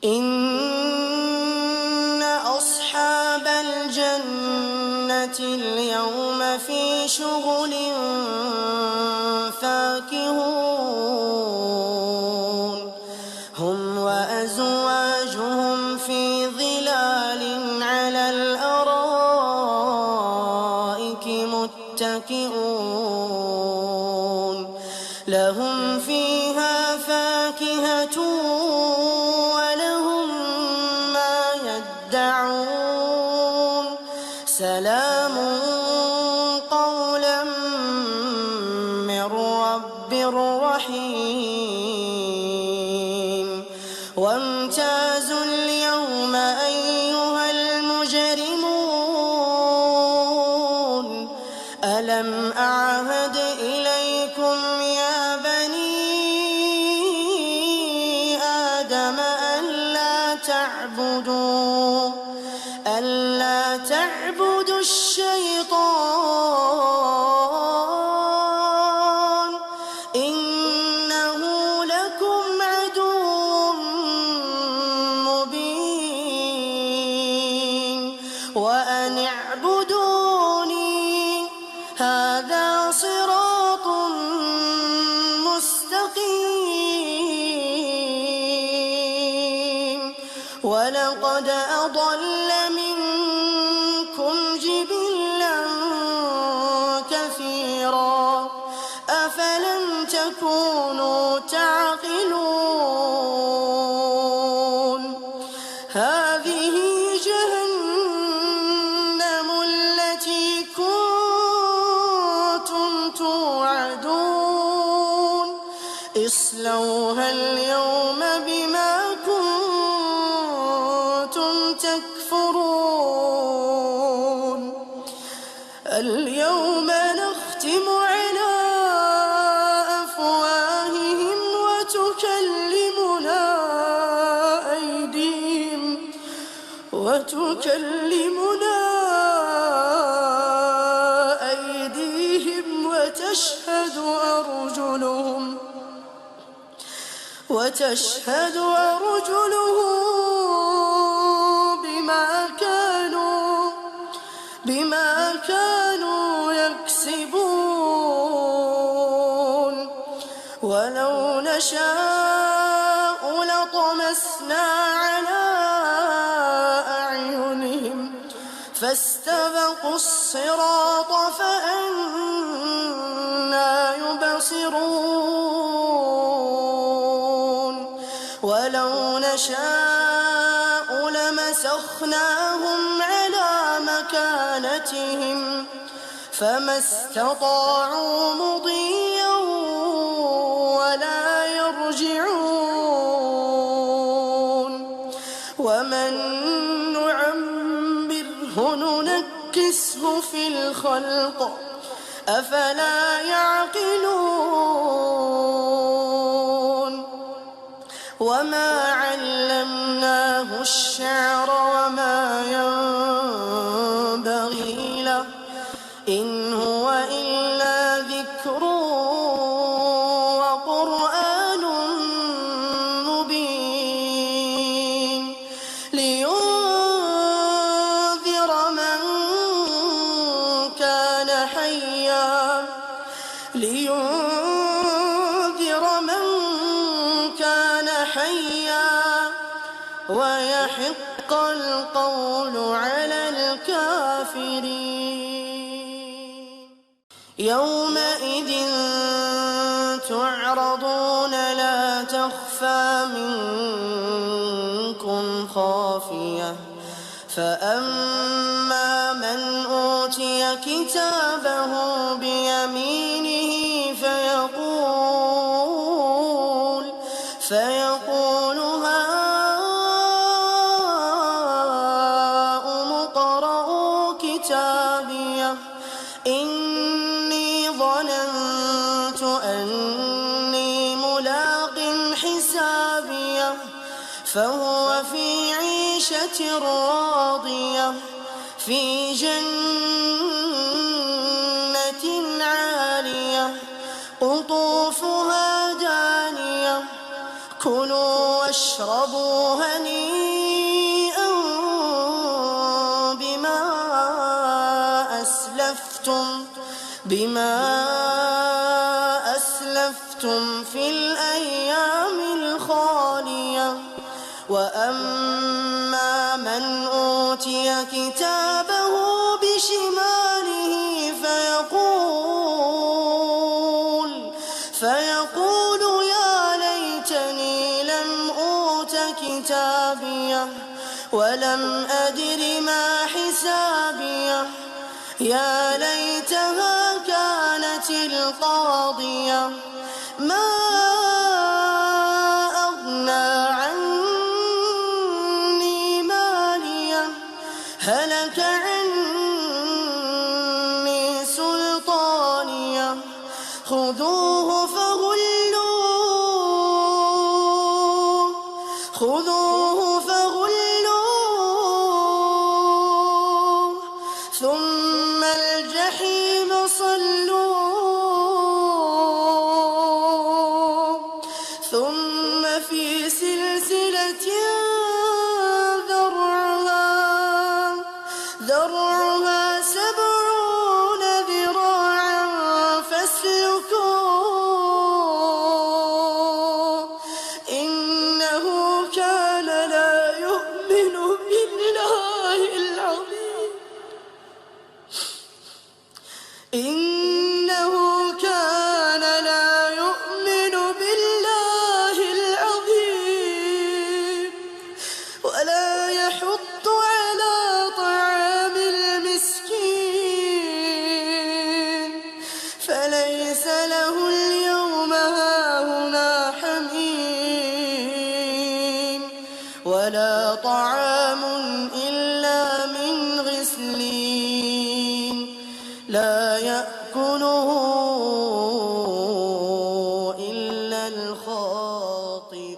إن أصحاب الجنة اليوم في شغل فاكهون هم وأزواجهم في ظلال على الأرائك متكئون لهم فيها فاكهة ولهم ما يدعون سلام قولا من رب رحيم وامتازوا اليوم أيها المجرمون ألم أعهد إليكم يا بني آدم ألا تعبدوا الشيطان إنه لكم عدو مبين وأن اعبدوني هذا صراط مستقيم ولقد أضل منكم جبلا كثيرا أفلم تكونوا تعقلون هذه جهنم التي كنتم توعدون اصلوها اليوم بما كنتم تكفرون اليوم نختم على أفواههم وتكلمنا أيديهم وتشهد أرجلهم بما كانوا يكسبون ولو نشاء لطمسنا على أعينهم فاستبقوا الصراط فأنى يبصرون ولو نشاء لمسخناهم على مكانتهم فما استطاعوا مضيا ولا يرجعون ومن نعمره ننكسه في الخلق أفلا يعقلون وما علمناه الشعر وما ينبغي له إن هو إلا ذكر وقرآن مبين لينذر من كان حيا ويحق القول على الكافرين يومئذ تعرضون لا تخفى منكم خافية فأما من أوتي كتابه بيمينه فيقول هاؤم اقرءوا كتابيه إني ظننت أني ملاق حسابيه فهو في عيشة راضية في جنة عالية قطوفها دانية كلوا واشربوا واشربوا هنيئا بما أسلفتم في الأيام الخالية. وأما من أوتي كتابه بشماله فيقول يا ليتني لم أوت كتابيه ولم أدر ما حسابيه. يا ليتها كانت القاضية ما أغنى عني ماليه هلك عني سلطانيه. خذوه فغلوه ثم الجحيم صلوه ثم في سلسلة ذرعها 70 ذراعا فاسلكوه إنه كان لا يؤمن بالله العظيم إنه كان لا يؤمن بالله العظيم ولا يحض على طعام المسكين فليس له اليوم هاهنا حميم ولا طعام إلا من غسلين لا يأكله إلا الخاطئون.